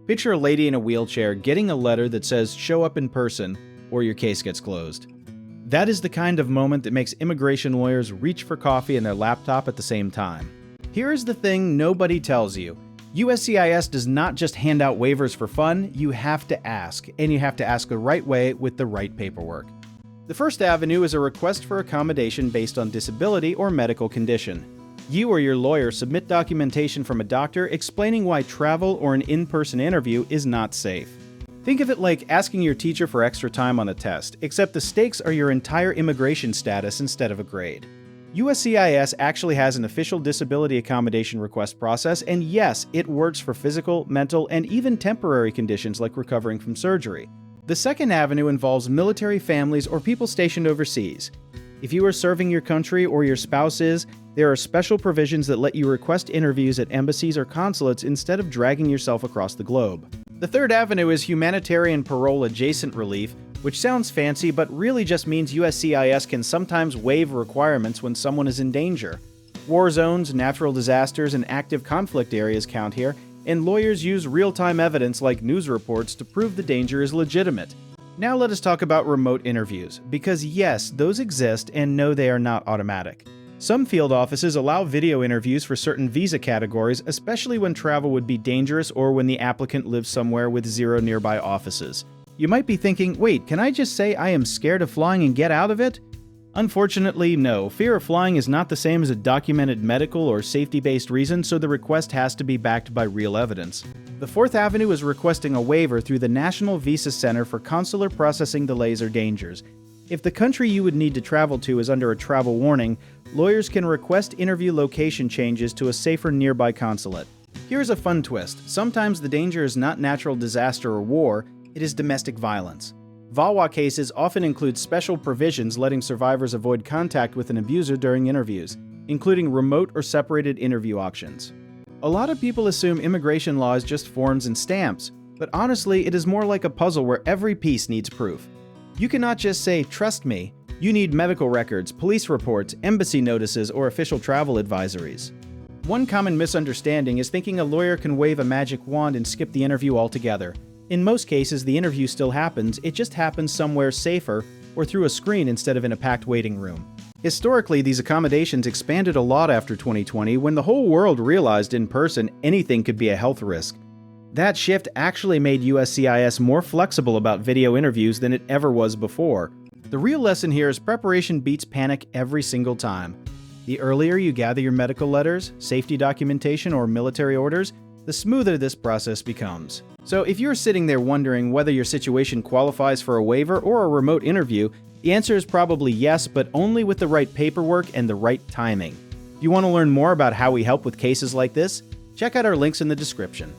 Picture a lady in a wheelchair getting a letter that says, "Show up in person," or your case gets closed. That is the kind of moment that makes immigration lawyers reach for coffee and their laptop at the same time. Here is the thing nobody tells you. USCIS does not just hand out waivers for fun, you have to ask, and you have to ask the right way with the right paperwork. The first avenue is a request for accommodation based on disability or medical condition. You or your lawyer submit documentation from a doctor explaining why travel or an in-person interview is not safe. Think of it like asking your teacher for extra time on a test, except the stakes are your entire immigration status instead of a grade. USCIS actually has an official disability accommodation request process, and yes, it works for physical, mental, and even temporary conditions like recovering from surgery. The second avenue involves military families or people stationed overseas. If you are serving your country or your spouse is, there are special provisions that let you request interviews at embassies or consulates instead of dragging yourself across the globe. The third avenue is humanitarian parole adjacent relief, which sounds fancy but really just means USCIS can sometimes waive requirements when someone is in danger. War zones, natural disasters, and active conflict areas count here, and lawyers use real-time evidence like news reports to prove the danger is legitimate. Now let us talk about remote interviews, because yes, those exist and no, they are not automatic. Some field offices allow video interviews for certain visa categories, especially when travel would be dangerous or when the applicant lives somewhere with zero nearby offices. You might be thinking, wait, can I just say I am scared of flying and get out of it? Unfortunately, no. Fear of flying is not the same as a documented medical or safety-based reason, so the request has to be backed by real evidence. The fourth avenue is requesting a waiver through the National Visa Center for consular processing delays or dangers. If the country you would need to travel to is under a travel warning, lawyers can request interview location changes to a safer nearby consulate. Here's a fun twist. Sometimes the danger is not natural disaster or war, it is domestic violence. VAWA cases often include special provisions letting survivors avoid contact with an abuser during interviews, including remote or separated interview options. A lot of people assume immigration law is just forms and stamps, but honestly, it is more like a puzzle where every piece needs proof. You cannot just say, "Trust me." You need medical records, police reports, embassy notices, or official travel advisories. One common misunderstanding is thinking a lawyer can wave a magic wand and skip the interview altogether. In most cases, the interview still happens, it just happens somewhere safer or through a screen instead of in a packed waiting room. Historically, these accommodations expanded a lot after 2020 when the whole world realized in person anything could be a health risk. That shift actually made USCIS more flexible about video interviews than it ever was before. The real lesson here is preparation beats panic every single time. The earlier you gather your medical letters, safety documentation, or military orders, the smoother this process becomes. So if you're sitting there wondering whether your situation qualifies for a waiver or a remote interview, the answer is probably yes, but only with the right paperwork and the right timing. If you want to learn more about how we help with cases like this, check out our links in the description.